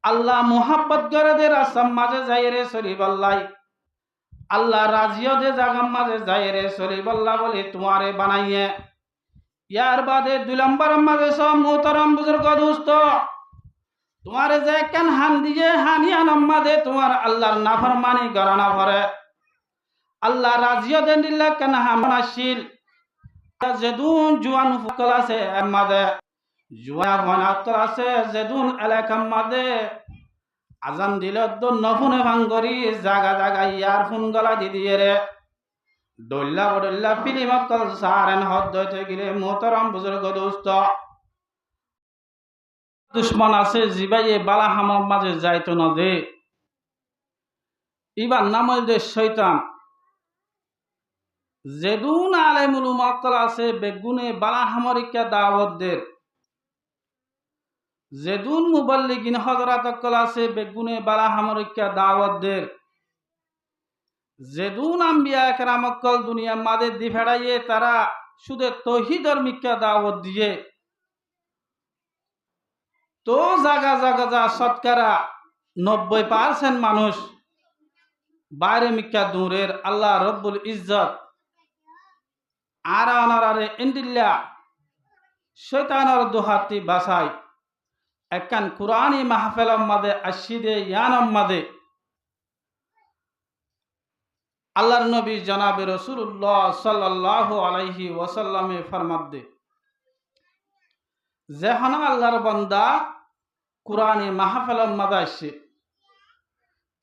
আল্লাহ মোহাব্বত করে দে রাস্তার মাঝে যাই রে সরিবাল্লাই, আল্লাহ রাজিও দে জাগার মাঝে যাই রে সরিবাল্লা বলে তোমারে বানাইয়ে। ইয়ার বাদে 2 নম্বর মাঝে সব মোহতারাম বুজুর্গ দোস্ত, তোমারে যে কেন হান দিয়ে হানিয়া নাম্মাদে তোমার আল্লাহর নাফরমানি গরানা ভরে, আল্লাহ রাজিও দেন দিল্লা কেন হামনাশীল যেদুন জুয়ান ফুকল আছে মাদে জুয়া হনাত্তর আছে যেদুন এলাকার মাদে আজান দিল তো নফুনে ভাঙ্গরি জাগা জাগা ইয়ার ফোন গলা দি দিয়ে রে ডল্লা বডল্লা ফিলিম কল সারেন হদ হইতে গেলে মোহতারাম বুজুর্গ দোস্ত, দুশ্মন আছে জিবাইয়ে বালা হামার মাঝে যাইতো না দে, ইবার নাম দে শয়তান। যেদুন আলেমুল মক্কল আছে বেগুনে বালা হামরিকা দাওয়াতদের, যেদুন মুবাল্লিগিন হযরত অক্কল আছে বেগুনে বালা হামরিকা দাওয়াতদের, যেদুন আম্বিয়া কেরাম অক্কল দুনিয়া মাদে দি ফেড়াইয়ে তারা শুধু তৌহিদর মিক্কা দাওয়াত দিয়ে তো জাগা জাগা যা শতকরা 90% মানুষ বাইরে মিক্কা দূরের আল্লাহ রব্বুল ইজ্জত আরানারে ইন্দিল্লা শয়তানের দুহাতি বাসাই একখান কুরআনি মাহফিলের মাঝে আশিদে ইয়ানম মাঝে আল্লাহর নবী জনাবে রাসূলুল্লাহ সাল্লাল্লাহু আলাইহি ওয়াসাল্লামে ফরমাত দে, যেখানে আল্লাহর বান্দা কুরআনি মাহফিলের মাঝে আসে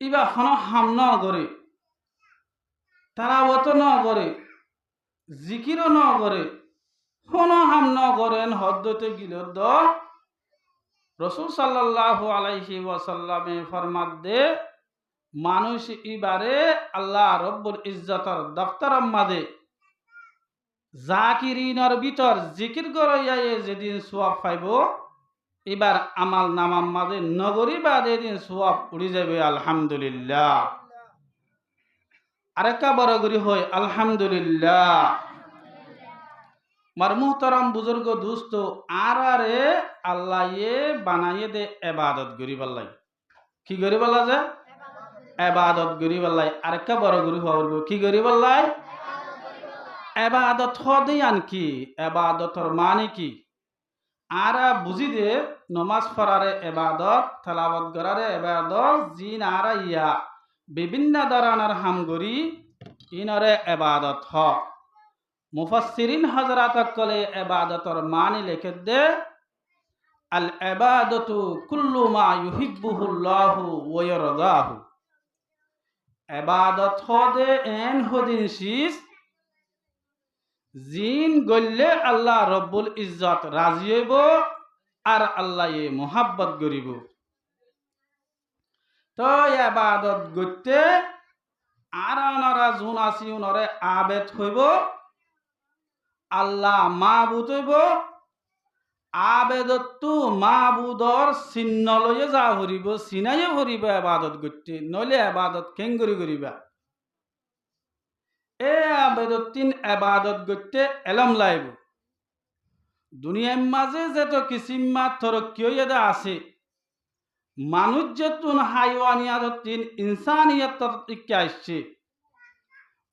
ইবা হন হাম ন করে তারাওয়াত ন করে জিকিরও ন করে হন হাম ন করেন হদ্দতে গিলে দ রাসূল সাল্লাল্লাহু আলাইহি ওয়াসাল্লামে ফরমাত দে, মানুষ ইবারে আল্লাহ রব্বুল ইজ্জতর দফতরের মাঝে জাকিরিনের ভিতর জিকির করাইয়ে যেদিন সওয়াব পাইব এবার আমাল নামার মাঝে নগরী বাদ এদিন সওয়াব উড়ি যাবে আলহামদুলিল্লাহ। আরেকটা বড় করি হয় আলহামদুলিল্লাহ। মার মুহতারাম বুজুর্গ দোস্ত আরে আল্লাহ বানাইয়ে দে ইবাদত গরিবাল্লাই, কি গরিবাল্লা যে ইবাদত গরিবাল্লাই। আরেকটা বড় গুরু হওয়ার কি গরিবাল্লাই ইবাদত হদিয়ান কি ইবাদতর মানে কি আরা বুঝি দে নমাজ পড়ারে ইবাদত, তেলাওয়াত করারে ইবাদত, জিন আরা ইয়া বিভিন্ন ধরনের হামগরি ইনরে ইবাদত হ। মুফাসসিরিন হযরত কলে ইবাদতর মানে লিখে দে আল ইবাদতু কুল্লু মা ইউহিব্বুহুল্লাহু ওয়া ইয়ারদাহু। ইবাদত হদে এন হদিন শীষ জিন গল্লে আল্লাহ রব্বুল ইজ্জত রাজি হইব আর আল্লাহ মোহাব্বত করিব। তো ইবাদত করতে আর ওনারা জুন আসি ওনরে আবেদ হইব, আল্লাহ মাবুদ হইব, আবেদতু মাবুদর চিহ্ন লইয়ে যা হরিব চিনাইয়ে হরিব ইবাদত করতে, নইলে ইবাদত কেঙ্গরি করিবা। এ আবেদতিন ইবাদত করতে এলম লাইব। দুনিয়ার মাঝে যত কিসিমা তরক্কি হইয়া আছে, মানুষ যেতুন হাইওয়ানিয়াতিন ইনসানিয়ত ইক্কা আসছে,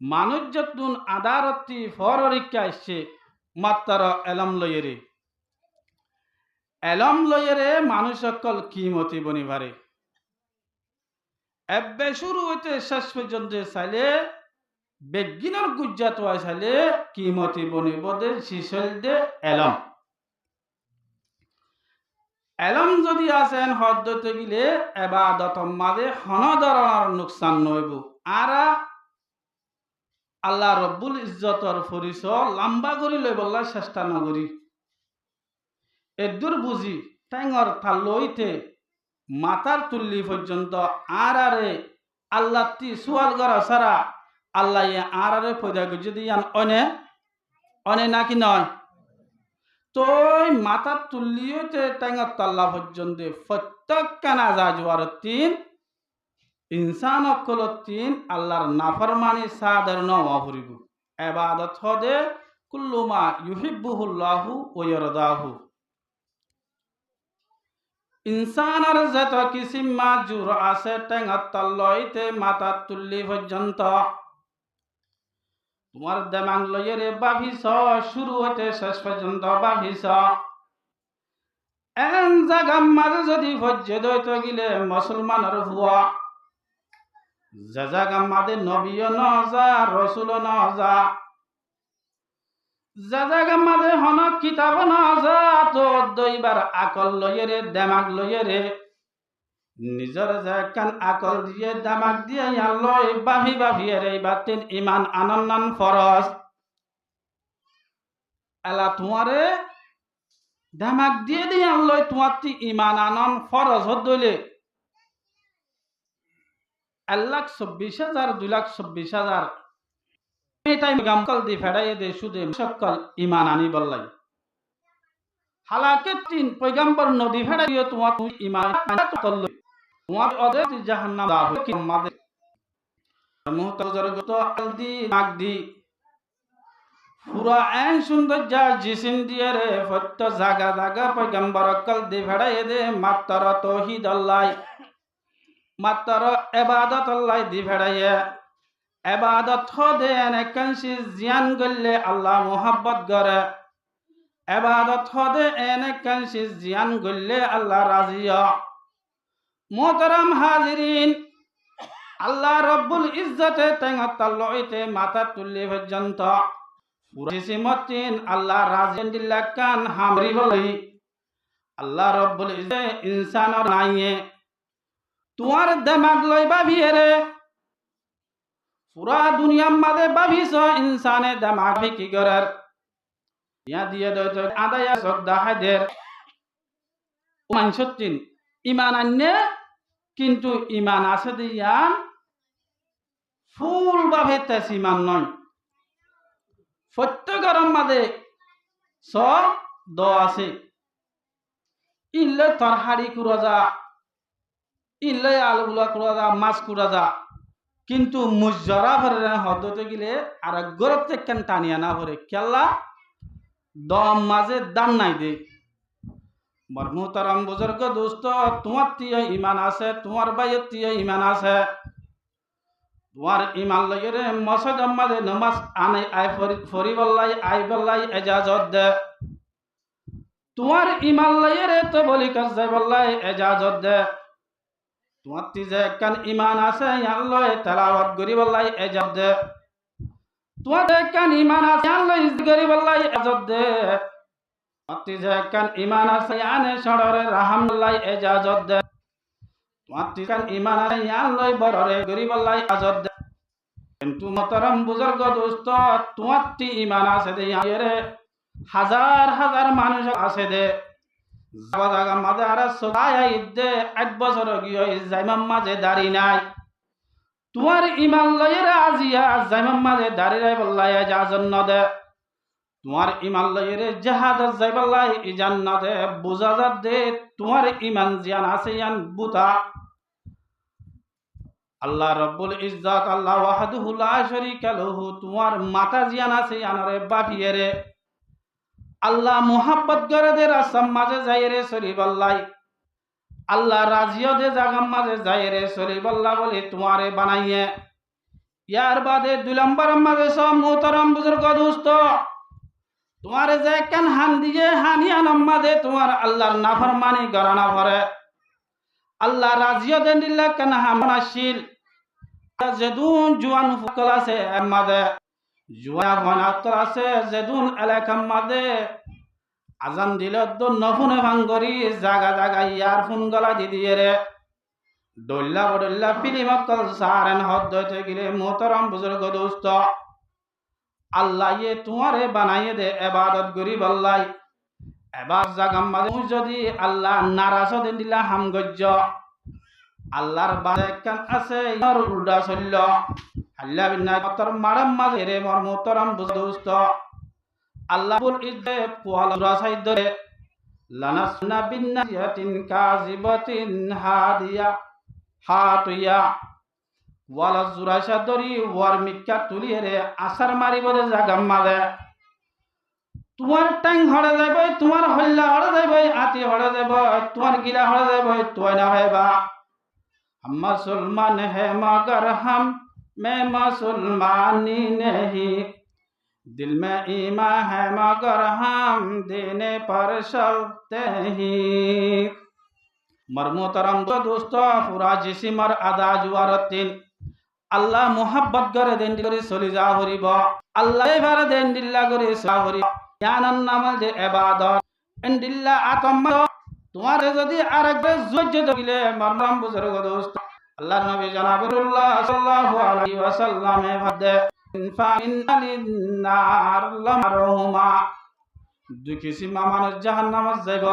মানুষ যেতুন আদারতি ফররিক্কা আসছে মাত্র এলম লইয়েরে। এলম লইয়েরে মানুষ সকল কিমতি বনিবারে এবে শুরু হইতে শেষ পর্যন্ত চাইলে বেগিনের গুজ্জাত চাইলে কিমতি বনিব দে শিশল দে এলম। এলম যদি আছেন হদ্দতে গিলে ইবাদত মাঝে হন ধরনের নুকসান নইব। আরা আল্লাহ রব্বুল ইজ্জতর পরিচয় লম্বা করি লই বললা চেষ্টা নকরি এদুর বুঝি ঠেঙর থাল লইতে মাথার তুল্লি পর্যন্ত আরে আল্লাহ তি সুয়াল করা সারা আল্লাহ আরে পয়দা যদি অনে অনে নাকি নয়, তো মাথার তুল্লি হইতে ঠেঙর তাল্লা পর্যন্ত প্রত্যেক কানা যা জোয়ার তিন ইনসান অকল তিন আল্লাহর নাফরমানি সাদর নওয়া করিব। ইবাদত হদে কুল্লু মা ইউহিব্বুহুল্লাহু ওয়া ইয়ারদাহু। ইনসানের যত কিসিম মাজুর আছে টেঙার তল্লইতে মাথা তুল্লি পর্যন্ত তোমার দেমাগ লইয়ে ভাবিস শুরু হতে শেষ পর্যন্ত ভাবিস এন জায়গা মাঝে যদি ভজ্য দইতে গেলে মুসলমানের হুয়া যে জায়গা মাঝে নবীও ন যা রসুলও ন যা যে জায়গা মাঝে হন কিতাব ন যা তো দইবার আকল লইয়ে দেমাগ লইয়ে নিজের যে কান আকল দিয়ে দামাক দিয়ে লয় বাহি বাহি রে বাতিন ইমান আনন্দান ফরজ এলা তোমারে দামাক দিয়ে দিয়ে লয় তোমার ইমান আনন্দ ফরজ হদলে 1,24,000 2,24,000 এটাই গামকাল দি ফেড়াই দে শুধু সকল ইমান আনি বললাই হালাকে তিন পয়গাম্বর নদী ফেড়াই তোমার ইমান করল তোমার ওদের জাহান্নাম দাও কি আমাদের মুহতাজরগত আলদি নাগদি পুরা আইন সুন্দর যা জিসিম দিয়ে রে ফত্য জাগা জাগা পয়গম্বর কল দি ভেড়াই দে মাত্র তৌহিদ আল্লাহ মাত্র ইবাদত আল্লাহ দি ভেড়াইয়া ইবাদত হদে এনেকাংশি জিয়ান গল্লে আল্লাহ মোহাব্বত করে ইবাদত হদে এনেকাংশি জিয়ান গল্লে আল্লাহ রাজিয়া মোহতারাম হাজিরিন আল্লাহ রব্বুল ইজ্জতে তেঙ্গাত্তাল্লইতে মাথা তুল্লি পর্যন্ত পুরিসিমতিন আল্লাহ রাজেন্দিল্লা কান হামরি বলি আল্লাহ রব্বুল ইজ্জতে ইনসানর নাইয়ে তোমার দেমাগ লই ভাবিয়ে রে পুরা দুনিয়ার মাঝে ভাবিস ইনসানে দেমাগ কি করার ইয়া দিয়ে দইত আদায়া শ্রদ্ধা হাদের মানসতিন ইমান আন্নে কিন্তু ইমান আছে দিয়া ফুল ভাবে তেজ ইমান নয় প্রত্যেকের মাঝে স দ আছে ইল্লে তরহারি কুড়া যা ইল্লে আলুগুলা কুড়া যা মাছ কুড়া যা কিন্তু মুজরা ভরে হদতে গেলে আর গরত কেন টানিয়া না ভরে কেল্লা দম মাঝে দান নাই দে মরমুতারাম বুজুর্গ দোস্ত তোমার তীয় ইমান আছে তোমার বাইয়ের তীয় ইমান আছে তোমার ইমান লইরে মসজিদ মাঝে নামাজ আনে আই ফরিবল্লাই আই বল্লাই এজাজত দে তোমার ইমান লইরে তো বলি কাজ যাই বল্লাই এজাজত দে তোমার তি যে কান ইমান আছে ইয়ান লয় তেলাওয়াত করি বল্লাই এজাজত দে তোমার যে কান ইমান আছে ইয়ান লয় করি বল্লাই এজাজত দে তোমার যে কান ইমান আছে ইয়ানে সড়রে রাহমুল্লাহ এজাজত দে তোমার তি কান ইমান আছে ইয়ান লয় বড়রে করি বল্লাই এজাজত দে কিন্তু মোহতারাম বুজুর্গ দোস্ত তোমার তি ইমান আছে দে ইয়ারে হাজার হাজার মানুষ আছে দে জাগা জাগা মাঝে আর সদায় ইদ্দে 8 বছর গিয়ে জাইমাম মাঝে দাড়ি নাই তোমার ইমান লইরে আজিয়া জাইমাম মাঝে দাড়ি রাই বল্লাই এজাজত ন দে তোমার ইমান লইরে জাহাদত যাই বল্লাই ইজান ন দে বুঝাজাত দে তোমার ইমান জিয়ান আছে ইয়ান বুতা আল্লাহ রব্বুল ইজ্জত আল্লাহ ওয়াহদাহু লা শারীকা লাহু তোমার মাতা জিয়ান আছে ইয়ানরে বাপিয়ে রে আল্লাহ মোহাব্বত করে দে রাস্তার মাঝে যাই রে সরিবল্লাই আল্লাহ রাজিও দে জাগাম মাঝে যাই রে সরিবল্লা বলে তোমারে বানাইয়ে ইয়ার বাদে 2 নম্বর মাঝে সব মোহতারাম বুজুর্গ দোস্ত তোমারে যে কেন হান দিয়ে হানিয়ান মাঝে তোমার আল্লাহর নাফরমানি গরানা ভরে আল্লাহ রাজিও দে দিল্লা কেন হামনাশীল যেদুন জুয়ান ফুকল আছে মাঝে জুয়া গনাত্তর আছে যেদুন এলাকার মাঝে আজান দিল তো নফুনে ভাঙ্গরি জাগা জাগা ইয়ার ফোন গলা দি দিয়ে রে ডল্লা বডল্লা ফিলিম অকল সারেন হদ হইতে গেলে মোহতারাম বুজুর্গ দোস্ত আল্লাহ ইয়ে তোমারে বানাইয়ে দে এবাদত করি বল্লাই এবার জাগাম মাঝে যদি আল্লাহ নারাজ দিন দিলা হামগজ্য আল্লাহর বাদে কান আছে ইয়ার উল্টা চলল আল্লাহ বিনা কতর মারাম মাঝে রে মর মোহতারাম দোস্ত আল্লাহ বল ইজ্জে পোয়াল রাসাই দরে লানাসনা বিন্নায়াতিন কাযিবাতিন হাদিয়া হাতুয়া ওয়ালা জুরাশা দরি ওয়ার মিক্কা তুলিয়ে রে আসার মারিব দে জাগাম মাঝে তোমার টাইম হরে যাইব, তোমার হল্লা হরে যাইব, আতি হরে যাইব, তোমার গিলা হরে যাইব, তুই না হইবা। हम मुसलमान है मगर हम में मुसलमानी नहीं, दिल में ईमान है मगर हम देने पर चलते हैं। मरमोहतरम दोस्तों, पूरा जिसिमर आदा जुआरतिन আল্লাহ মোহাব্বত করে দেন করে চলি যা হরিব, আল্লাহ এবার দেন দিল্লা করে চা হরিব। জ্ঞানন নাম যে ইবাদত এন্ডিল্লা আতম তোমার যদি আরেকবার জজ্জ দিলে মারলাম বুজুর্গ দোস্ত, আল্লাহর নবী জনাবুল্লাহ সাল্লাল্লাহু আলাইহি ওয়াসাল্লাম এ ভাদে ইনফাইনালিন্নার লামারহুমা, দুই কিসিমা মানুষ জাহান্নামে যাইব।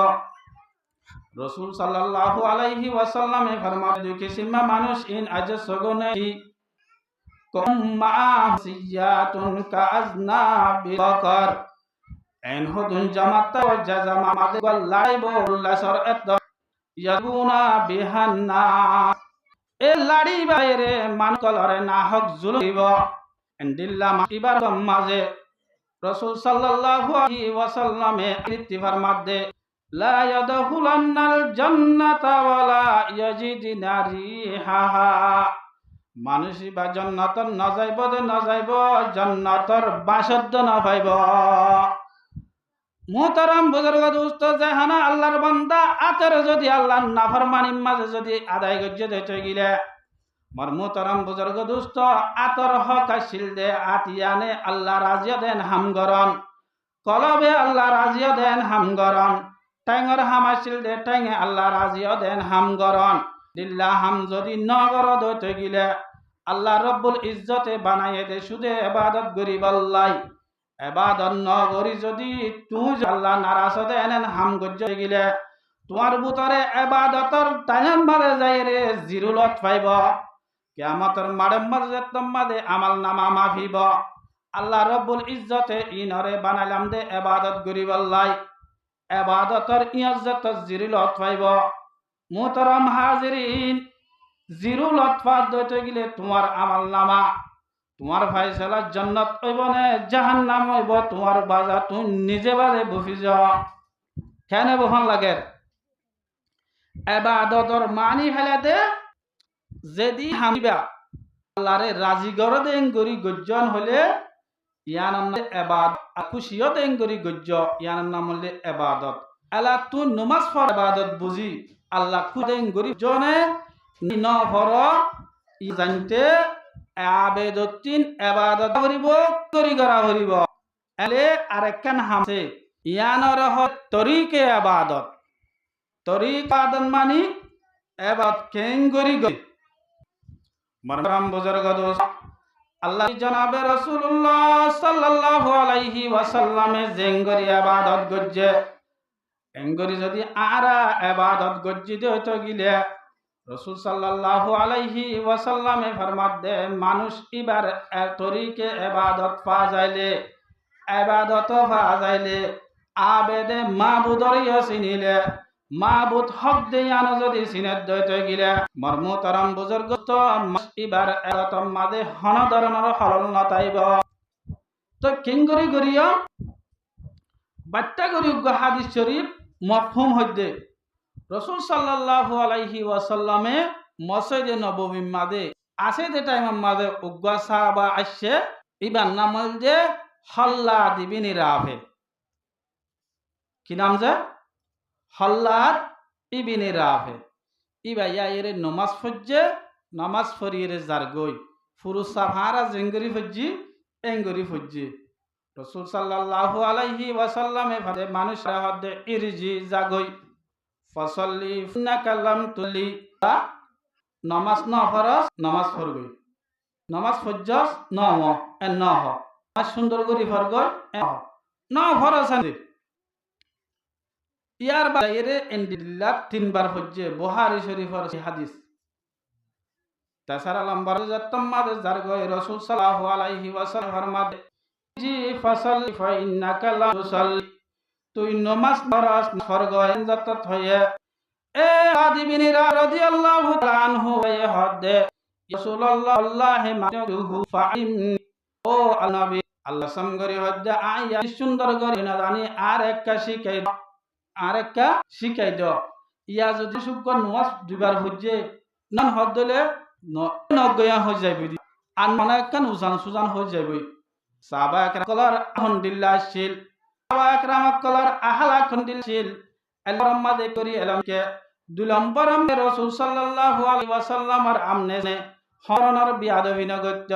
রাসূল সাল্লাল্লাহু আলাইহি ওয়াসাল্লাম এ ফরমান, দুই কিসিমা মানুষ ইন আজ সগনে মাসিয়াতুন কাজনাবি বকর এনহুদুন জামাতা ওয়া জাজামামাদ ওয়াল্লাইব উল্লাসর এত ইয়াগুনা বিহান্না, এ লাড়ি বাইরে মান কলরে না হক জুলুম এন্ডিল্লা মাটিবার মাঝে রাসূল সাল্লাল্লাহু আলাইহি ওয়াসাল্লামে ইত্তিফার মধ্যে লা ইয়াদখুলান্নাল জান্নাতা ওয়ালা ইয়াজিদিনা রিহাহা, মানুষ বা জান্নাতর না যাইব দে না যাইব, জান্নাতর বাসদ্দ না পাইব। মুহতারাম বুজুর্গ দোস্ত, জাহানা আল্লাহর বান্দা আতর যদি আল্লাহর নাফরমানির মাঝে যদি আদায় গজ্জে দিতে গিলে, মর মুহতারাম বুজুর্গ দোস্ত, আতর হক আসিল দে আতিয়ানে আল্লাহ রাজিয়া দেন হামগরন, কলবে আল্লাহ রাজিয়া দেন হামগরন, ট্যাঙর হাম আসিল দে ট্যাঙে আল্লাহ রাজিয়া দেন হামগরন। দিল্লা হাম যদি নগর দইতে গিলে আল্লাহ রব্বুল ইজ্জতে বানাইয়ে দে শুধু ইবাদত গরিব আল্লাহ, ইবাদত নগরি যদি তুই আল্লাহ নারাজ দেন হাম গজ্জ গিলে তোমার ভিতরে ইবাদতর টাইম মারে যায় রে জিরুলত পাইব, কিয়ামতের মাড়ের মাঝে তোমাদে আমাল নামা মাফিব। আল্লাহ রব্বুল ইজ্জতে ইনরে বানাইলাম দে ইবাদত গরিব আল্লাহ, ইবাদতর ইজ্জত জিরুলত পাইব। মুহতারাম হাজিরিন, জিরুলত পাত দইতে গেলে তোমার আমাল নামা, তোমার ফায়সালা জান্নাত হইব না জাহান্নাম হইব, তোমার বাজা তুমি নিজে বাজে বফি যাও। কেন বহন লাগে ইবাদতর মানি ফেলে দে যদি হামিবা আল্লাহরে রাজি করে দেন গরি গজ্জন হলে ইয়ার নাম ইবাদত, খুশিও দেন গরি গজ্জ ইয়ার নাম হলে ইবাদত। আলা তুই নমাজ পড় ইবাদত বুঝি আল্লাহ খুদেন গরিব জনে ন ফর ই জানতে আবেদতিন ইবাদত করিব করি করা করিব। এলে আরেকখান হামছে ইয়ানর হ তরিকে ইবাদত, তরিক ইবাদত মানি ইবাদত কেন করি গরি। মরম বুজুর্গ দোস্ত, আল্লাহ জনাবে রাসূলুল্লাহ সাল্লাল্লাহু আলাইহি ওয়াসাল্লামে জেঙ্গরি ইবাদত গজ্জে এঙ্গরি যদি আরা ইবাদত গজ্জি হইতে গিলে রাসূল সাল্লাল্লাহু আলাইহি ওয়াসাল্লামে ফরমাত দে মানুষ ইবার তরিকে ইবাদত পা যাইলে ইবাদত পা যাইলে আবেদে মাবুদর চিনিলে মাবুদ হক দেয়ান যদি চিনে দইতে গিলে মর্মতরম বুজুর্গ তো ইবার ইবাদত মাদে হন ধরনের হলল নতাইব। তো কিংগরি গরিয়া বাট্টা গরি হাদিস শরীফ মফহুম হইতে রাসূল সাল্লাল্লাহু আলাইহি ওয়াসাল্লামে মসজিদে নববী মাদে আছে যে টাইম মাদে উগ্গা সাহাবা আসছে ইবার নাম যে হল্লাদ ইবনে রাফে, কি নাম যে হল্লাদ ইবনে রাফে। ইবা এর নমাজ ফজ্জে নামাজ ফরিয়ে জারগই ফুরুস সাহারা জেঙ্গরি ফজ্জি এঙ্গরি ফজ্জি। রাসূল সাল্লাল্লাহু আলাইহি ওয়াসাল্লামে ভাবে মানুষরা হদে ইরজি জাগই ফসল্লি ইন্নাকা লাম তুলি, নামাজ ন ফরজ নামাজ ফরগই, নামাজ ফজ্জস ন হ এন ন হ নামাজ সুন্দর করি ফরগই ন ফরজ আনি। ইয়ার বাইরে এন্ডিল্লাহ তিনবার ফজ্জে বুখারী শরীফের হাদিস। তাছাড়া লম্বার জাতমাদে জারগই রাসূল সাল্লাল্লাহু আলাইহি ওয়াসাল্লাম ফরমাদে জি ফসল ফাইন্নাকা লা তুসাল্লি, তুই নমাজ ফরজ ফরগয় জাতত হয়ে এ আদিবিনি রাদিয়াল্লাহু তাআলা আনহু এ হদে রাসূলুল্লাহ আল্লাহ মাতুহু ফাইম, ও নবী আল্লাহ সামগরি হজ্জা আইয়া সুন্দর করে না জানি আর একটা শিখাই আর একটা শিখাই দাও ইয়া যদি সুকর নমাজ দুইবার হজ্জে নন হদ্দলে নগয়া হয়ে যাইবই আর মানে একখান উজান সুজান হয়ে যাইবই সাহাবা একরাম কলার আলহামদুলিল্লাহ শিল সাহাবা একরাম কলার আহালা খন্ডিল আল্লাহর মাদে করি এলামকে দুই নম্বর আমনে রাসূল সাল্লাল্লাহু আলাইহি ওয়াসাল্লামের আমনে হরণর বিয়াদবি নগত্য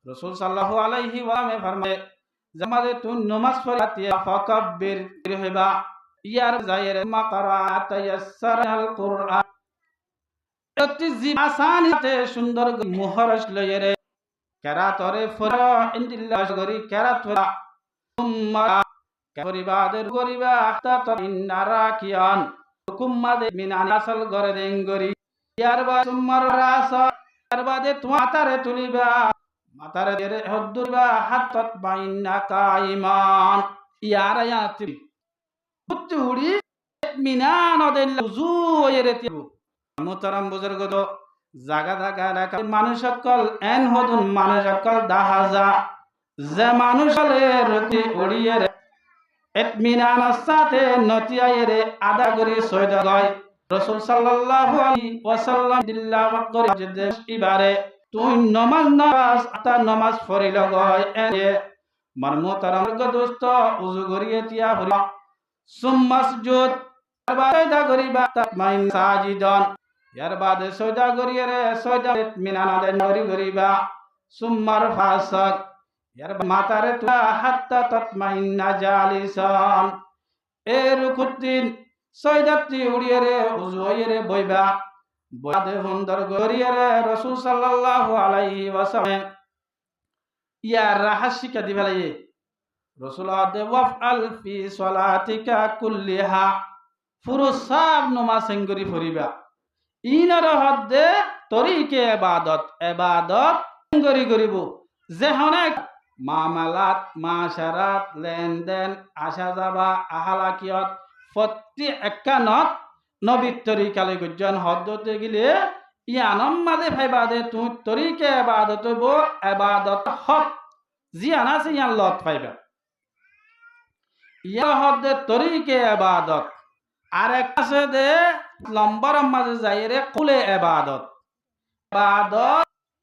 রাসূল সাল্লাল্লাহু আলাইহি ওয়াসাল্লামে ফরমায় জামাতে তুই নামাজ পড়াতিয়া ফাকাব্বির হইবা ইয়ার জায়ের মাকরাত ইয়াসসারাল কুরআন অতি জি আসানিতে সুন্দর মুহরস লয়েরে কেরাতরে ফরা ইন্দিল্লাহ গরি কেরাতরা উম্মা করিবাদের গরিবা আখতা ইন্নারা কিয়ান হুকুমাদে মিনান আসল গরে দেঙ্গরি ইয়ার বা সুম্মার রাস ইয়ার বাদে তোমাতারে তুলিবা মাতারে দেরে হদ্দুরবা হাতত বাইনা কাইমান ইয়ার আয়াতি বুতুড়ি মিনান ওদের উজু ওয়েরে তিবু মুহতারাম বুজুর্গ তো জাগা জাগা রাখা মানুষ সকল এন হদুন মানুষ সকল দাহাজা যে মানুষ হলে রতি উড়িয়ে ইতমিনানের সাথে নতিয়ারে আদা করে সয়দা গয় রাসূল সাল্লাল্লাহু আলাইহি ওয়াসাল্লাম দিল্লাহ করে যে ইবারে তুই নামাজ আতা নামাজ পড়িল গয় এ মার মুহতারাম দোস্ত উযু করিয়ে তিয়া হল সুম্মাসজুদ সয়দা করিবা তাতমাইন সাজিদান ইয়ার বাদে সয়দা করিয়ে রে সয়দা ইতমিনানের নরি করিবা সুম্মার ফাসাক ইয়ার মাতারে তুলা হাত্তা তাতমাইন্না জালিসান এ রুকুদ্দিন সয়দাতি উড়িয়ে রে উযু হইরে বইবা বইদে সুন্দর করিয়ে রে রাসূল সাল্লাল্লাহু আলাইহি ওয়াসাল্লাম ইয়া রাহাসিকা দিবালায়ে রাসূল আদে ওয়াফআল ফি সালাতিকা কুল্লিহা পুরো সব নামাজ সেঙ্গরি ফরিবা ইনার হদ্দে তরিকে ইবাদত সেঙ্গরি করিব যে অনেক মামালাত মাশারাত লেনদেন আসা যাবা আহালাকিয়ত প্রতি একানত নবীর তরিকালে গুজন হদ্দতে গেলে ইয়ানম মাদে ফাইবাদে তুই তরিকে ইবাদত হইব ইবাদত হক জি আনাছে ইয়ান লত পাইবা ইয়া হদ্দে তরিকে ইবাদত আর এক আছে দে লম্বার মাঝে যাইরে কুলে ইবাদত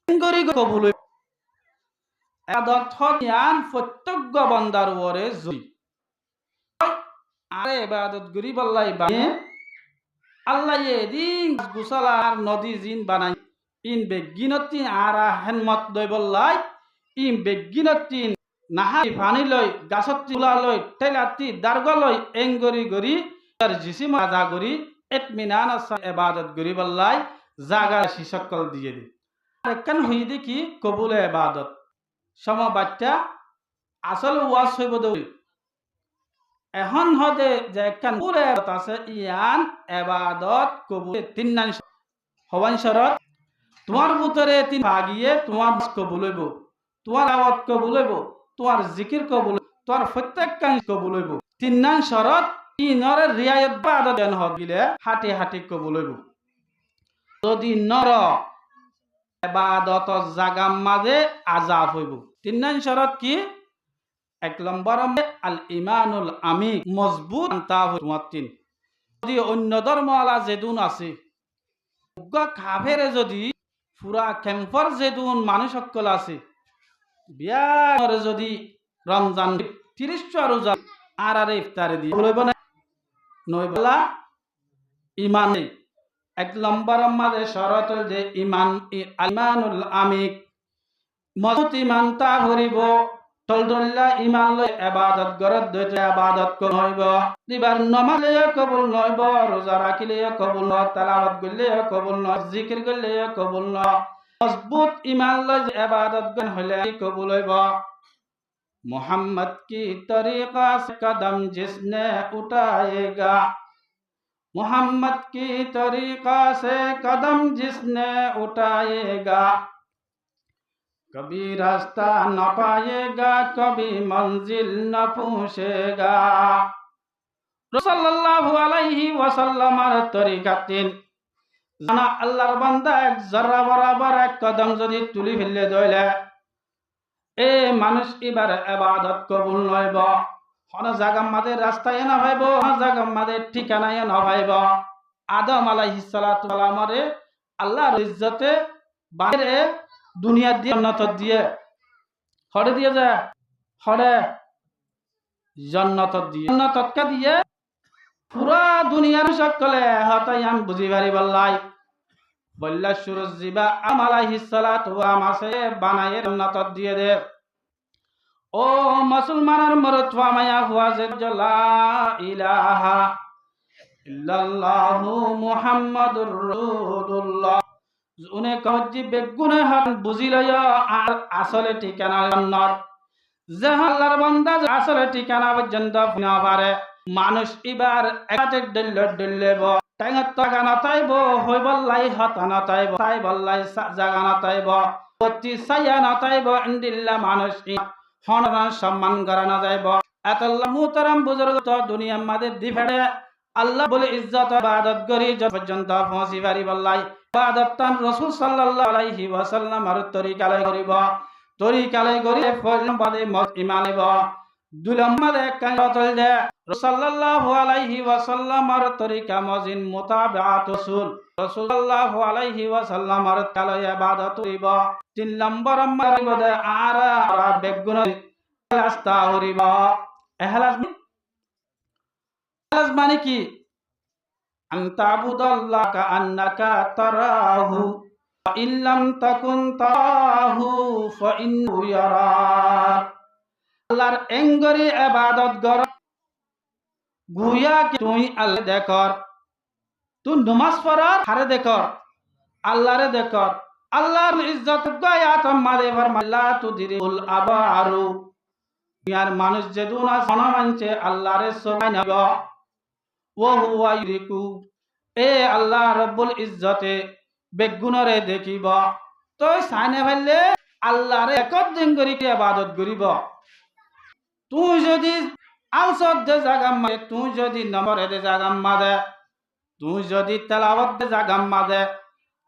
করি কবুল ইবাদত হইয়ান প্রত্যেক বান্দার উপরে জুই আরে ইবাদত গরি বল্লাই বানে আল্লাহ এদিন গুসালার নদী জিন বানাই ইন বেগিনতি আরা হেনমত দই বল্লাই ইন বেগিনতি নাহাই পানি লই গাছতি তুলা লই টেলাতি দারগ লই এঙ্গরি গরি আর জিসিম রাজা গরি ইতমিনান আসা ইবাদত গরি বল্লাই জাগা শিসকল দিয়ে দি কেন হই দেখি কবুল ইবাদত সমবাচ্চা আসল ওয়াজ হইব দই এখন হদে যে কান পুরে আছে ইয়ান ইবাদত কবুল তিন নান হওয়ান শরত তোমার ভিতরে তিন ভাগিয়ে তোমার কবুল হইব তোমার আওয়াজ কবুল হইব তোমার জিকির কবুল তোমার প্রত্যেক কাজ কবুল হইব তিন নান শরত ইনর রিয়ায়ত ইবাদত দেন হগিলে হাটি হাটি কবুল হইব যদি নর ইবাদত জাগাম মাঝে আযাব হইব তিন নান শরত কি এক নম্বর আল ইমানুল আমিক মজবুত তাওয়াত্তিন যদি অন্য ধর্ম আলা যেদুন আছে কাফেরে যদি পুরা ক্যাম্পার যেদুন মানুষ সকল আছে বিয়ার যদি রমজান 30 রোজা আর ইফতারে দি বলব না নয়বেলা ঈমান এক নম্বর মাঝে শরত যে ঈমান ইমানুল আমিক মজবুত ঈমান তা হরিব তলদল্লা ইমান লই ইবাদত গরত দইতে ইবাদত কোন হইব দিবার নামাজে কবুল নইব রোজা রাখিলে কবুল ন তেলাওয়াত করলে কবুল ন জিকির করলে কবুল ন মজবুত ইমান লই ইবাদত গন হইলে কবুল হইব मोहम्मद की तरीका से कदम जिसने उठाएगा मोहम्मद की तरीका से कदम जिसने उठाएगा कभी रास्ता न पाएगा कभी मंजिल न पूछेगा सल्लल्लाहु अलैहि वसल्लम तरीका तीन जाना अल्लाहर बांदा एक जर्रा बराबर एक कदम जदि तुली फेले दइले এ মানুষ এবার ইবাদত কবুল নইব হন জাগাম মাদের রাস্তায় না ভাইব হন জাগাম মাদের ঠিকানায় না ভাইব আদম আলাইহিস সালাতু ওয়ালামারে আল্লাহর ইজ্জতে বাইরে দুনিয়া দিয়ে জান্নাত দিয়ে হড়ে দিয়ে যায় হড়ে জান্নাতকা দিয়ে পুরা দুনিয়ার সকলে হতাই আমি বুঝি পারি বললাই বললা সুরজ জিবা আদম আলাইহিস সালাতু আমাসে বানায়ে জান্নাত দিয়ে দে ও মুসলমানের মরতওয়া মায়া হুয়া যে লা ইলাহা ইল্লাল্লাহু মুহাম্মাদুর রাসূলুল্লাহ উনে কহজি বেগুনে হাত বুঝিলয়া আর আসলে ঠিকানা জান্নাত যে আল্লাহর বান্দা আসলে ঠিকানা পর্যন্ত না পারে মানুষ এবার একাতে ডেলেব টাইঙত টাকা না তাইব হইবল্লাই হতা না তাইব তাই বল্লাই জাগা না তাইব পতি সাইয়া না তাইব ইন্দিল্লা মানুষ হনরান সম্মান করা না যাইব এতল্লা মুহতারাম বুজুর্গ তো দুনিয়ার মাঝে দিফেড়ে আল্লাহ বলে ইজ্জত ইবাদত করি যত পর্যন্ত পৌঁছি পারি বল্লাই ইবাদত তান রাসূল সাল্লাল্লাহু আলাইহি ওয়াসাল্লাম আর তরিকালে করিব তরিকালে করি ফজল বাদে ঈমান লিব দুলম্মাদে কায়তল দে সাল্লাল্লাহু আলাইহি ওয়াসাল্লাম আর তরিকা মজিন মুতাবাআত রাসূল সাল্লাল্লাহু আলাইহি ওয়াসাল্লাম আর কালে ইবাদত করিব তিন নম্বর মারিব দে আর বেগুন রাস্তা হরিব ইখলাস মানে কি আনতাবুদাল্লাহ কাআন্নাকা তারাহু ইল্লাম তাকুন তাহু ফাইন্নাহু ইয়ারাক আল্লাহর এঙ্গরি ইবাদত কর গুয়া কি তুই আল্লাহ দেখর তুই নামাজ পড়ার হারে দেখর আল্লাহরে দেখর আল্লাহর ইজ্জত গায়াত মারে ফরমাল্লা তুদিরুল আবারু ইয়ার মানুষ যে দুনা সোনা মানছে আল্লাহরে সুবহানাহু ওয়া হুয়া ইউরিকু এ আল্লাহ রব্বুল ইজ্জতে বেগুনরে দেখিব তো সানে ফেললে আল্লাহরে একত দিন করি ইবাদত করিব তুই যদি আউসত দে জাগাম মাদে তুই যদি নম্বরে দে জাগাম মাদে তুই যদি তেলাওয়াত দে জাগাম মাদে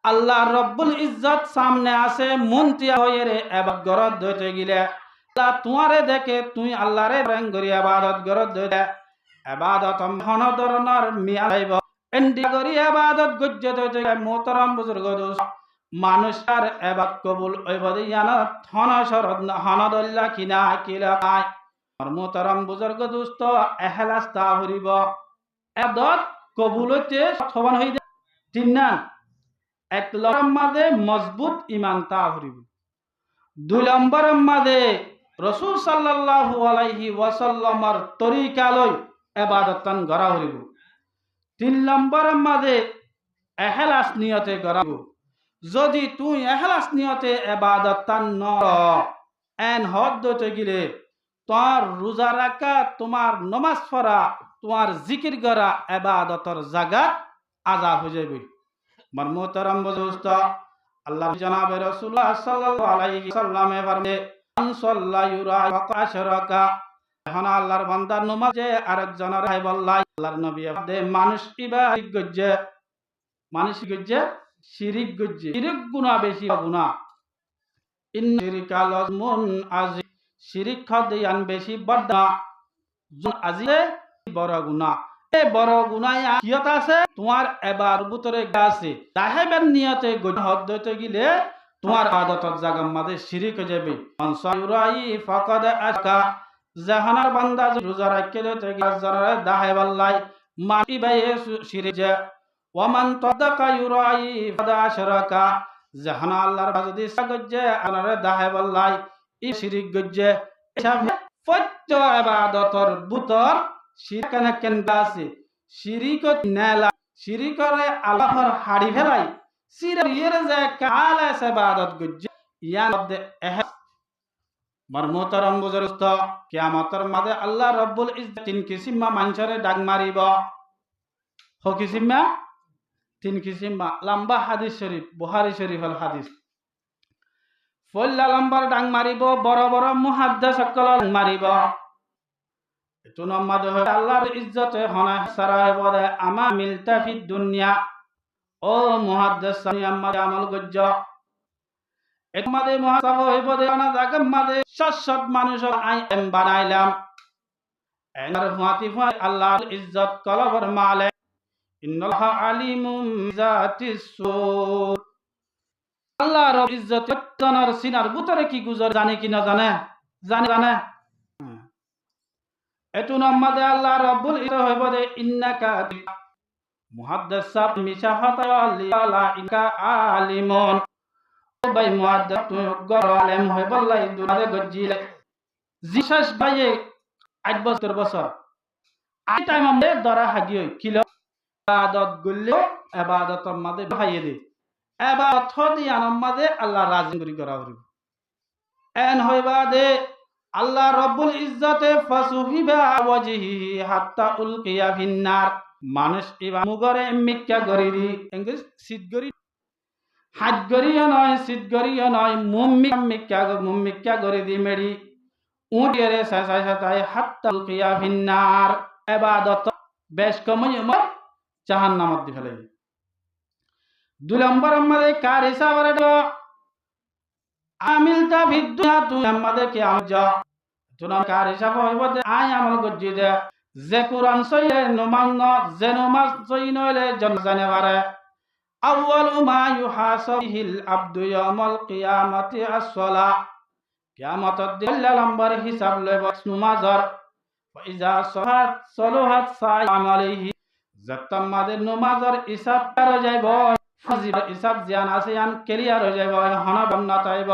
আল্লাহ রব্বুল ইজ্জত সামনে আছে মন্তিয়া হয়ে রে ইবাদত গরত দইতে গিলে আল্লাহ তোমারে দেখে তুই আল্লাহরে রং করি ইবাদত গরত দইতে ইবাদত হন ধরনের মিয়া যাইব এন্ডি করি ইবাদত গজ্জ দইতে মোহতারাম বুজুর্গ দোস্ত মানুষের ইবাদত কবুল হইব দিয়ানা হন শরত হনদল্লা কিনা কিলা নাই মোহতারাম বুজুর্গ দোস্ত ইখলাস তা হরিব ইবাদত কবুল হইতে সবন হই তিন না এক নম্বর মাঝে মজবুত ঈমান তা হরিব দুই নম্বর মাঝে রাসূল সাল্লাল্লাহু আলাইহি ওয়াসাল্লামের তরিকা লই ইবাদতন করা হরিব তিন নম্বর মাঝে ইখলাস নিয়তে করা হরিব যদি তুই ইখলাস নিয়তে ইবাদতন ন এন হদ দতে গিলে তোর রোজা রাখা তোমার নামাজ পড়া তোমার জিকির করা ইবাদতর জায়গা আজা হয়ে যাবে আমার মোহতারাম বুজুর্গ আল্লাহ জনাবে রাসূলুল্লাহ সাল্লাল্লাহু আলাইহি সাল্লামে ফরমায়ে মান সাল্লা ইউরা আশরাকা হন আল্লাহর বান্দার নামাজে আরেকজনের হাই বল্লাই আল্লাহর নবী দে মানুষ ইবাদত গজ্জে মানুষ গজ্জে শিরিক গজ্জে শিরিক গুনাহ বেশি গুনাহ ইন শিরিকা লাজমুন আযীম শিরিক খাদিয়ান বেশি বড় আজিয়ে বড় গুনাহ এই বড় গুনাহ কিয়ত আছে তোমার এবার ভিতরে আছে তাহেবের নিয়তে গহদ দইতে গিলে তোমার আদতর জাগার মাঝে শিরিক হয়ে যাবে আনসায়ুরাই ফাকাদ আশকা জাহানার বান্দা রোজা রাখতে দইতে গিলে দাহে বল্লাই মাটি বাইয়ে শিরিক যে ওয়ামান তাদাকা ইউরাই ফাদা আশরাকা জাহানা আল্লাহর যদি সাগজে আনারে দাহে বল্লাই ই শিরিক গজ্জে এসব ফত্য ইবাদতর বুতর শিরকানা কেনবা আছে শিরিকত নেলা শিরিকরে আল্লাহর হাড়ি ফেলাই সিরিয়ের যে কালা ইবাদত গজ্জে ইয়ান দে এহ মরমতরম বুজুর্গ কিয়ামতের মাঝে আল্লাহ রব্বুল ইজ্জত তিন কিসিমা মানুষরে ডাক মারিব হ কিসিমা তিন কিসিমা লম্বা হাদিস শরীফ বুখারী শরীফের হাদিস ফল্লা লম্বার ডাং মারিব বড় বড় মুহাদ্দিস সকল মারিব এতো নম্বর হয় আল্লাহর ইজ্জতে হনা সারা বলে আমা মিলতা ফিদ দুনিয়া ও মুহাদ্দিস সানি আম্মা আমল গজ্জ এর মাঝে মুহাসাবা হইব দে না জায়গা মাঝে সৎ মানুষ আই এম বানাইলাম এনার হুয়াতি হুয়া আল্লাহর ইজ্জত কলবর মালে ইন্নাল্লাহা আলিমুম বিযাতিস সুর। আল্লাহর ইজ্জত জানার সিনার ভিতরে কি গুজর জানে কি না জানে জানে এটু নামাদে আল্লাহ রাব্বুল ইজ্জত হইব দে ইন্নাকা মুহাদ্দিস সাব মিশাহাতা আল্লাহ ইনকা আলিমুন ভাই মুহাদ্দিস তুই গর আলেম হইব আল্লাহ দুনিয়াতে গজিলে জিসাস ভাইয়ে 8 বছর আই টাইম আমে দরা হাগি কিলো ইবাদত গুলো ইবাদতের মধ্যে ভাইয়ে দে ইবাদত হদি আনমাদে আল্লাহ রাজি করা হইব এন হইবা দে আল্লাহ রাব্বুল ইজ্জতে ফাসুহিবা ওয়াজহিহি হাত্তা উলকিয়া ফিন্নার মানুষ ইবা মুগরে মিক্কা গরিরি ইংলিশ সিট গরি হাত গরিও নয় সিট গরিও নয় মুম্মিক্কা গরি দি মেডি উডিরে সাসাই হাত্তা উলকিয়া ফিন্নার ইবাদত বেশ কমই জাহান্নামত দি ফেলে। 2 নম্বর আমাদের কার হিসাবে আমিলতা বিদ্যা তুই আমাদের কি আমজা তুনা কার হিসাবে হইব দে আই আমল গজি দে যে কুরআন সইলে নমান্য যে নমাজ সই নইলে জন জানে পারে আউয়ালু মা ইউহাসাবিহিল আবদু ইয়াউমাল কিয়ামাতি as-সালাহ কিয়ামতের দিন নম্বর হিসাব লইব নমাজর ইজা সালাত সালাহাত সাই আমালিহি যতমাদের নমাজর হিসাব করা যাইব ফাজিল হিসাব জান আছে আন ক্লিয়ার হয়ে যাইব হনা বন্না তাইব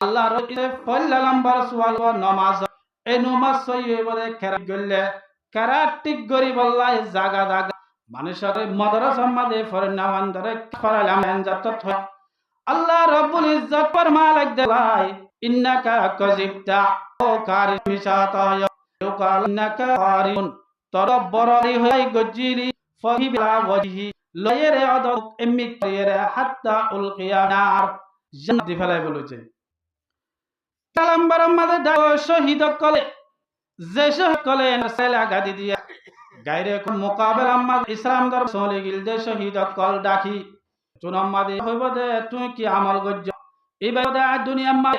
আল্লাহর ইসে পয়লা নাম্বার সুয়াল নামাজ এই নামাজ সই হইবলে খেরা গল্লে খেরা ঠিক গরি বল্লাই জাগা জাগা মানুষের মাদ্রাসা মাঝে ফরনাওয়ান ধরে ফরালাম জাত হয় আল্লাহ রাব্বুল ইজ্জত ফরমালাক দেলাই ইন্নাকা কাযিবতা ও কারি মিশাতা ইয়াকাল ইন্নাকা কারিন তরবরি হই গজিরি ফহিবিলা ওয়াজহি লয়েরে আদক এমমি কইরে হাত্তা উলকিয়া নার জান্নাত ফেলাই বলেছে কালাম্বার মাঝে দাও শহীদ কলে যে শহীদ কলে নসেলা গাদি দিয়া গায়রে কোন মুকাবেলা আম্মা ইসলাম ধর্ম চলে গিল দে শহীদ কল ডাকি তুনাম মাদে হইব দে তুই কি আমল গজ্জ ইবাদে আ দুনিয়া মা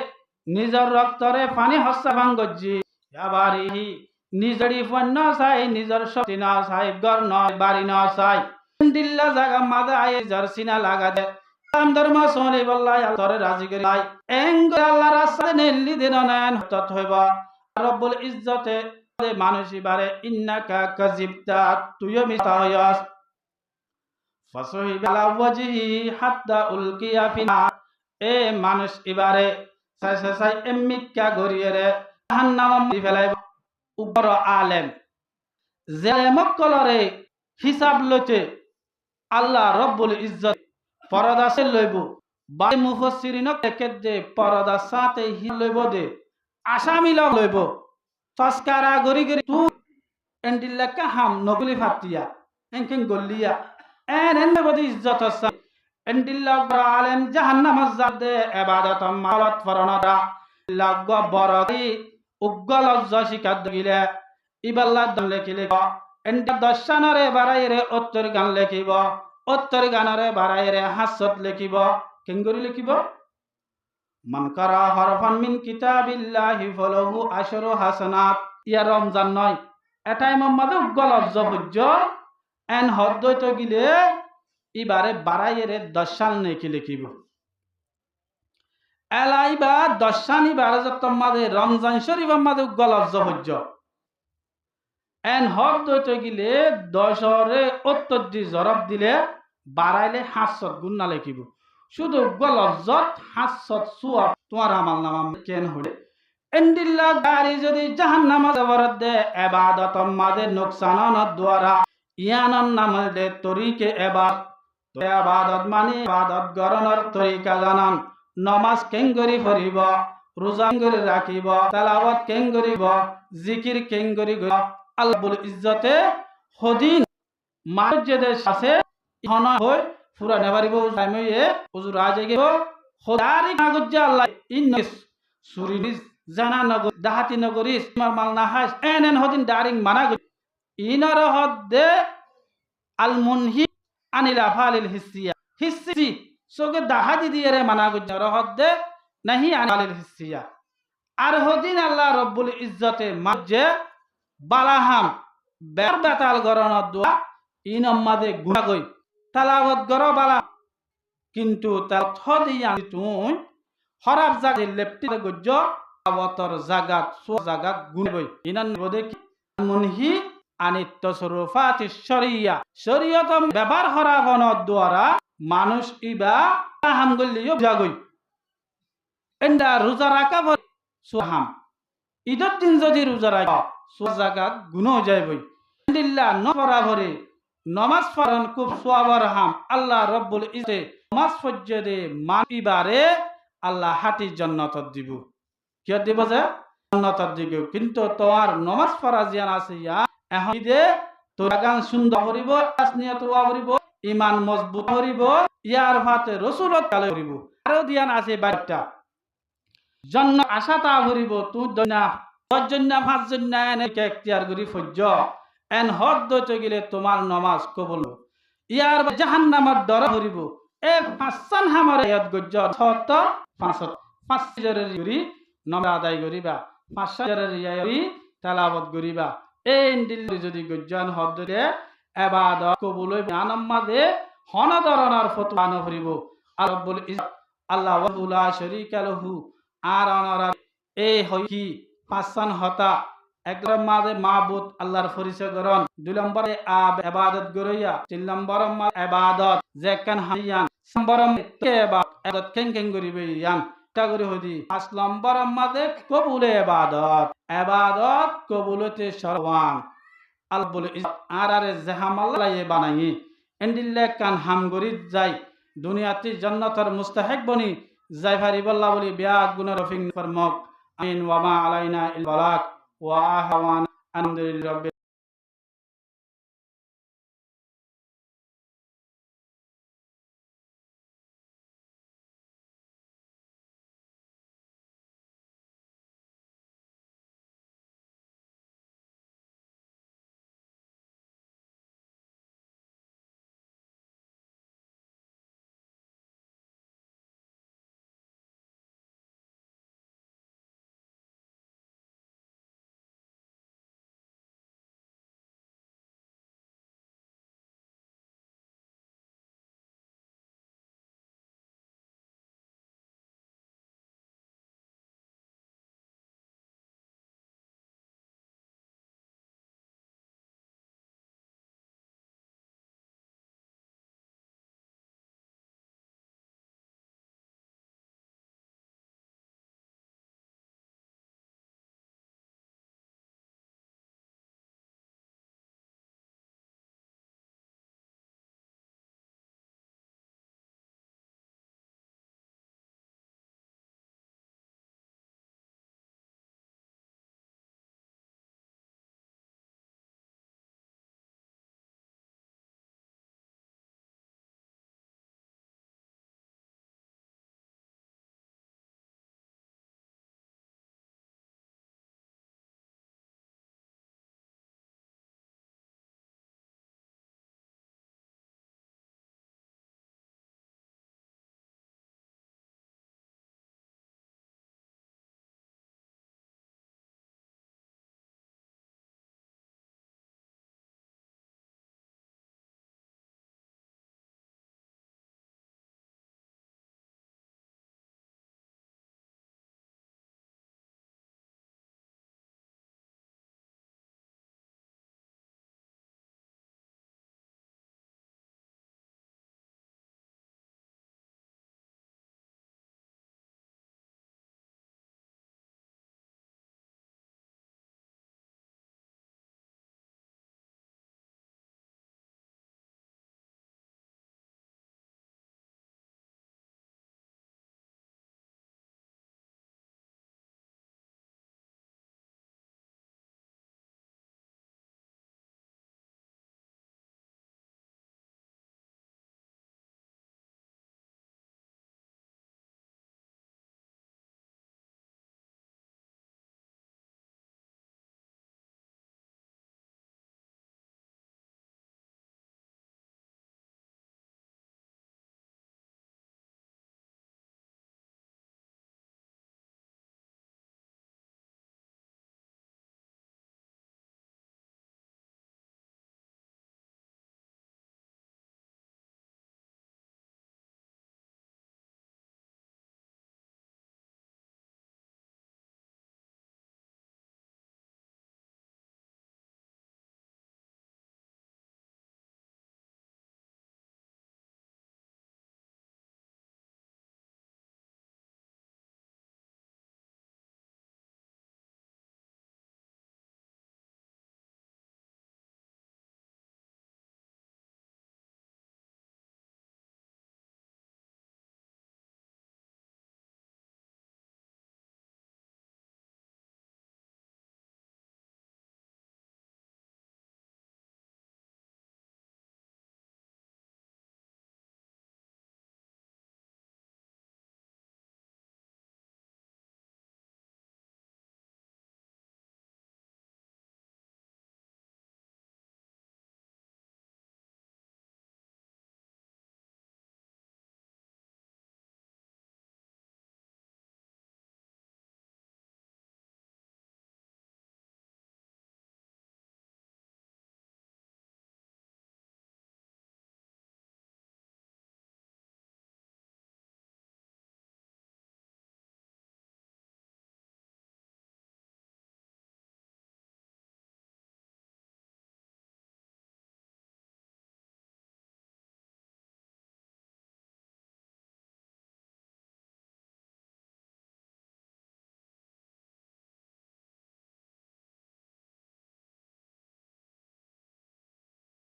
নিজর রক্তরে পানি হস্সা ভাঙ গজ্জি আবারি নিজড়ি ফন্ন সাই নিজর শক্তি না সাই গর নয় বাড়ি না সাই দিল্লা জায়গা মাদে আয়ে জারসিনা লাগা দে ইসলাম ধর্ম চলে বল্লাই আল্লাহরে রাজি করি লাই এঙ্গ আল্লাহ রাস্তা নেলি দিন নেন হত হইব রব্বুল ইজ্জতে মানুষ ইবারে ইন্নাকা কাযিবতা তুইও মিথ্যা হইয়াস ফাসহিবা ওয়াজহি হাত্তা উলকিয়া ফিনা এ মানুষ ইবারে সাই এমিক্কা গরিয়েরে জাহান্নাম দি ফেলাইব উপর আলেম জেলে মক্কলরে হিসাব লইতে আল্লাহ রব্বুল ইজ্জত পরদা সে লইব বাই মুফাসসিরিনক কে দে পরদা সাথে হি লইব দে আসামি লইব ফাসকারা গরি গরি তু এন্ডিল্লা কাহাম নগুলি ফাতিয়া এনকেন গল্লিয়া এন বদি ইজ্জত আছে এন্ডিল্লা আলেম জাহান্নাম জাদে ইবাদত মালত ফরনাদা লাগব বরদি উগ্গল জশিকাদ গিলে ইবাল্লা দম লেখিলে এন্ডা দশানরে বারাইরে উত্তর গান লেখিব উত্তর গানরে বারাইরে হাসত লেখিব কেঙ্গরি লেখিব মান কারা হরফান মিন কিতাবিল্লাহি ফালাহু আশরু হাসানাত ইয়া রমজান নয় এটাই মোহাম্মদ উগ্গল জবজ্জ এন হদ্দইত গিলে ইবারে বারাইরে দশান নেকি লেখিব এলাইবা দশানি বারে যতমাদে রমজান শরীফ আমাদে উগ্গল জবজ্জ এন হদ্দইত গিলে 10 উত্তর দি জরব দিলে বারাইলে 500 গুণ না লেখিব শুধু গলজত হাসত সুয়া তোমার আমল নাম কেন হইলে এন্ডিল্লা গারি যদি জাহান্নাম যাবরত দে ইবাদত মাদে নুকসানন দ্বারা ইয়ানন নাম দে তরিকে ইবাদত মানে ইবাদত গরনর তরিকা জানান নামাজ কেঙ্গরি পড়িব রোজা কেঙ্গরি রাখিব তেলাওয়াত কেঙ্গরিব জিকির কেঙ্গরি আল্লাহুল ইজ্জতে হদিন মার্জেদে আছে হনা হয় পুরা নেবারিব সাইময়ে হুজুর আজে গেব খোদারি নাগজ্জা আল্লাহ ইননিস সুরিনিস জানা নগর দাহাতি নগরিস মাল না হাস এন হদিন দারিং মানা ইনার হদে আল মুনহি আনিল আফালিল হিসিয়া হিসি সোগে দাহাতি দিয়ে রে মানা গজ্জা হদে নাহি আনিল হিসিয়া। আর হদিন আল্লাহ রব্বুল ইজ্জতে মাঝে বালাহাম বের বেতাল গরণত দোয়া ইন আম্মাদে গুণা গই তালাবত গর বালা কিন্তু তার থদিয়া তুই হরাব জাগে লেপটি গজ্জ আবতর জাগাত সো জাগাত গুণবই ইনান বদে মুনহি আনিত তসরুফাত শরিয়া শরীয়ত ব্যবহার হরাবনত দ্বারা মানুষ ইবা হাম গলিও জাগই এন্ডা রোজা রাখা ভর সুহাম ঈদের দিন যদি রোজা রাখা সো জাগাত গুণ যাইবই আলহামদুলিল্লাহ নফরা ভরে নমাজ পড়ন খুব সোয়াবার হাম আল্লাহ রব্বুল ইজ্জতে নমাজ ফজ্জে মানিবারে আল্লাহ হাতি জান্নাত দিব কি দিব যে জান্নাত দিব কিন্তু তোমার নমাজ পড়া জিয়ান আছে ইয়া এখন দে তোর গান সুন্দর করিব আসনিয়ত করিব ঈমান মজবুত করিব ইয়ার ফাতে রাসূলত কালে করিব আরো দিয়ান আছে বাইটা জন্য আশা তা করিব তুই দনা দশজনা পাঁচজনা এনেকে এখতিয়ার করি ফজ্জ এন হদ দইতে গেলে তোমার নমাজ কবুল ইয়ার জাহান্নামের ডর করিব এ পাঁচজন হামার ইয়াত গজ্জ ছত পাঁচত পাঁচ জরের করি নমাজ আদায় করিবা পাঁচ জরের ইয়ারি তেলাওয়াত করিবা এই দিল্লি যদি গজ্জান হদ দইতে ইবাদত কবুল হইবে আনাম্মাদে হন ধরনের ফতোয়া ন করিব আর রব্বুল ইজ্জত আল্লাহ ওয়াহদাহু লা শারীকা লাহু আর অনারা এই হই কি পাঁচজন হতা একদম মাঝে মাহবুদ আল্লাহর পরিচয় গ্রহণ দুই নম্বরে ইবাদত গরিয়া তিন নম্বর ইবাদত যেকান হাইয়ান নম্বর ইবাদত কেন কেন করিবে ইয়ান তা করে হদি পাঁচ নম্বর মাঝে কবুলে ইবাদত কবুলতে সরওয়ান আল্লাহ বলে আর আরে জাহামাল্লাহ বানাই এন্ডিল্লে কান হাম গরি যাই দুনিয়াতে জান্নাতের মুস্তাহিক বনি যাই ফারিবাল্লাহ বলি বিয়া গুনাহ রফিং ফরমক আমিন ওয়া মা আলাইনা ইল বালাগ ওয়া আহওয়ান আলহামদুলিল্লাহ।